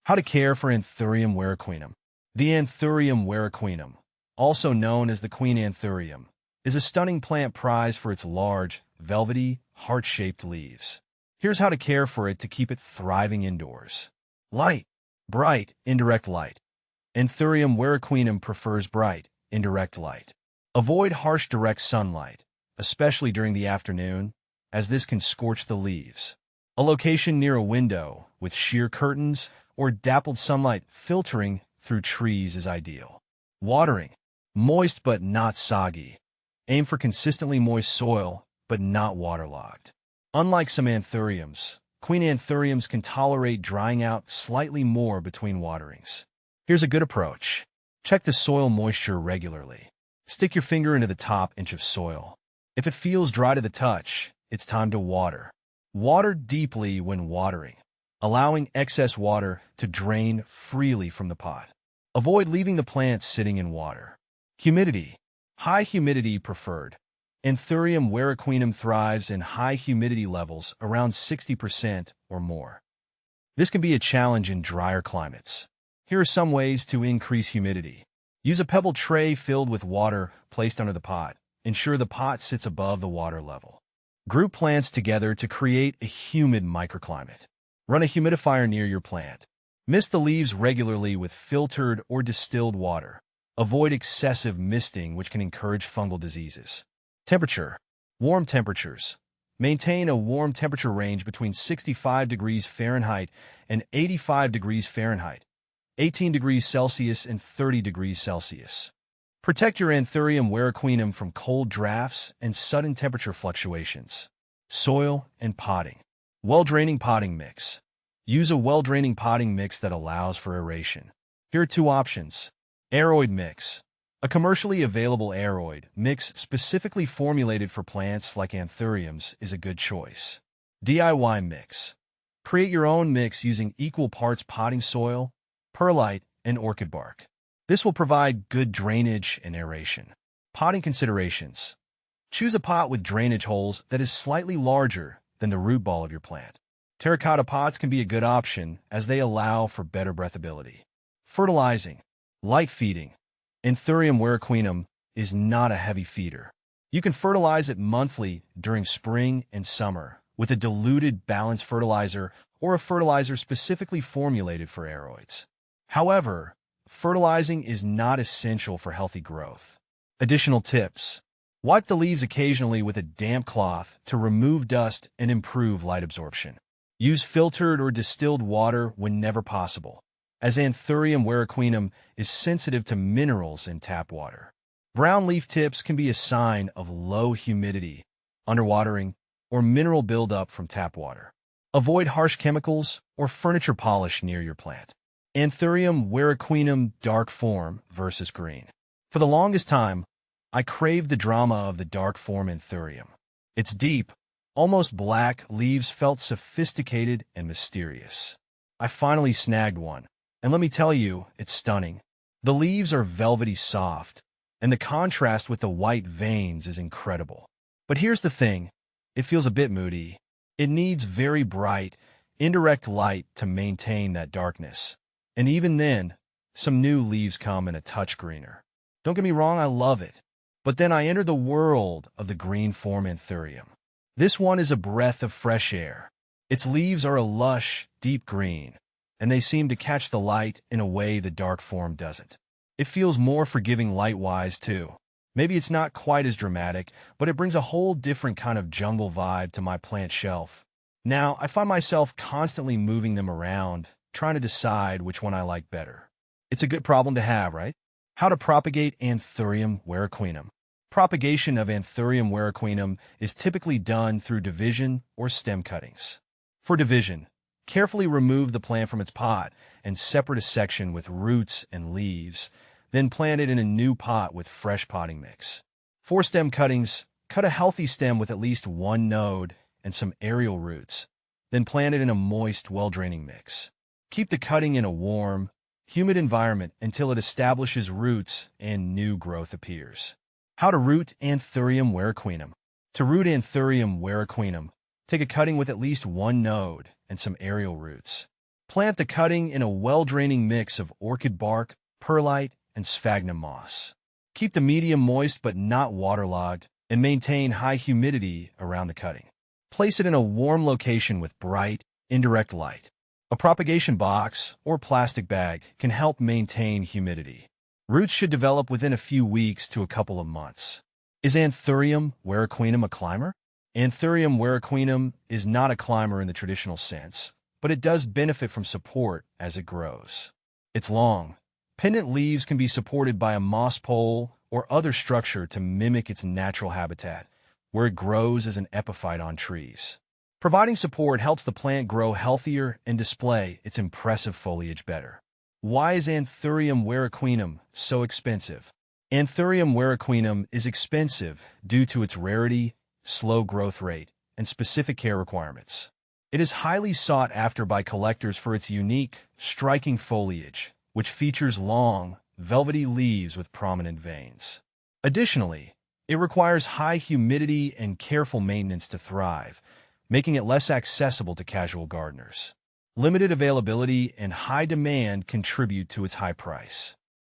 How to care for Anthurium warocqueanum. The Anthurium warocqueanum, also known as the Queen Anthurium, is a stunning plant prized for its large, velvety, heart-shaped leaves. Here's how to care for it to keep it thriving indoors. Light. Bright, indirect light. Anthurium warocqueanum prefers bright, indirect light. Avoid harsh direct sunlight, especially during the afternoon, as this can scorch the leaves. A location near a window, with sheer curtains or dappled sunlight filtering through trees is ideal. Watering. Moist but not soggy. Aim for consistently moist soil, but not waterlogged. Unlike some anthuriums, Queen Anthuriums can tolerate drying out slightly more between waterings. Here's a good approach. Check the soil moisture regularly. Stick your finger into the top inch of soil. If it feels dry to the touch, it's time to water. Water deeply when watering, allowing excess water to drain freely from the pot. Avoid leaving the plants sitting in water. Humidity. High humidity preferred. Anthurium warocqueanum thrives in high humidity levels around 60% or more. This can be a challenge in drier climates. Here are some ways to increase humidity. Use a pebble tray filled with water placed under the pot. Ensure the pot sits above the water level. Group plants together to create a humid microclimate. Run a humidifier near your plant. Mist the leaves regularly with filtered or distilled water. Avoid excessive misting, which can encourage fungal diseases. Temperature. Warm temperatures. Maintain a warm temperature range between 65 degrees Fahrenheit and 85 degrees Fahrenheit, 18 degrees Celsius and 30 degrees Celsius. Protect your Anthurium warocqueanum from cold drafts and sudden temperature fluctuations. Soil and potting. Well-draining potting mix. Use a well-draining potting mix that allows for aeration. Here are two options. Aeroid mix. A commercially available aeroid mix specifically formulated for plants like anthuriums is a good choice. DIY mix. Create your own mix using equal parts potting soil, perlite, and orchid bark. This will provide good drainage and aeration. Potting considerations. Choose a pot with drainage holes that is slightly larger than the root ball of your plant. Terracotta pots can be a good option as they allow for better breathability. Fertilizing. Light feeding. Anthurium warocqueanum is not a heavy feeder. You can fertilize it monthly during spring and summer with a diluted balanced fertilizer or a fertilizer specifically formulated for aeroids. However, fertilizing is not essential for healthy growth. Additional tips. Wipe the leaves occasionally with a damp cloth to remove dust and improve light absorption. Use filtered or distilled water whenever possible, as Anthurium warocqueanum is sensitive to minerals in tap water. Brown leaf tips can be a sign of low humidity, underwatering, or mineral buildup from tap water. Avoid harsh chemicals or furniture polish near your plant. Anthurium Warocqueanum Dark Form versus green. For the longest time, I craved the drama of the dark form Anthurium. Its deep, almost black leaves felt sophisticated and mysterious. I finally snagged one, and let me tell you, it's stunning. The leaves are velvety soft, and the contrast with the white veins is incredible. But here's the thing, it feels a bit moody. It needs very bright, indirect light to maintain that darkness. And even then, some new leaves come in a touch greener. Don't get me wrong, I love it. But then I enter the world of the green form Anthurium. This one is a breath of fresh air. Its leaves are a lush, deep green, and they seem to catch the light in a way the dark form doesn't. It feels more forgiving light-wise, too. Maybe it's not quite as dramatic, but it brings a whole different kind of jungle vibe to my plant shelf. Now, I find myself constantly moving them around, trying to decide which one I like better. It's a good problem to have, right? How to propagate Anthurium warocqueanum. Propagation of Anthurium warocqueanum is typically done through division or stem cuttings. For division, carefully remove the plant from its pot and separate a section with roots and leaves, then plant it in a new pot with fresh potting mix. For stem cuttings, cut a healthy stem with at least one node and some aerial roots, then plant it in a moist, well-draining mix. Keep the cutting in a warm, humid environment until it establishes roots and new growth appears. How to root Anthurium warocqueanum. To root Anthurium warocqueanum, take a cutting with at least one node and some aerial roots. Plant the cutting in a well-draining mix of orchid bark, perlite, and sphagnum moss. Keep the medium moist but not waterlogged, and maintain high humidity around the cutting. Place it in a warm location with bright, indirect light. A propagation box or plastic bag can help maintain humidity. Roots should develop within a few weeks to a couple of months. Is Anthurium Warocqueanum a climber? Anthurium Warocqueanum is not a climber in the traditional sense, but it does benefit from support as it grows. Its long, pendant leaves can be supported by a moss pole or other structure to mimic its natural habitat, where it grows as an epiphyte on trees. Providing support helps the plant grow healthier and display its impressive foliage better. Why is Anthurium Warocqueanum so expensive? Anthurium Warocqueanum is expensive due to its rarity, slow growth rate, and specific care requirements. It is highly sought after by collectors for its unique, striking foliage, which features long, velvety leaves with prominent veins. Additionally, it requires high humidity and careful maintenance to thrive, making it less accessible to casual gardeners. Limited availability and high demand contribute to its high price.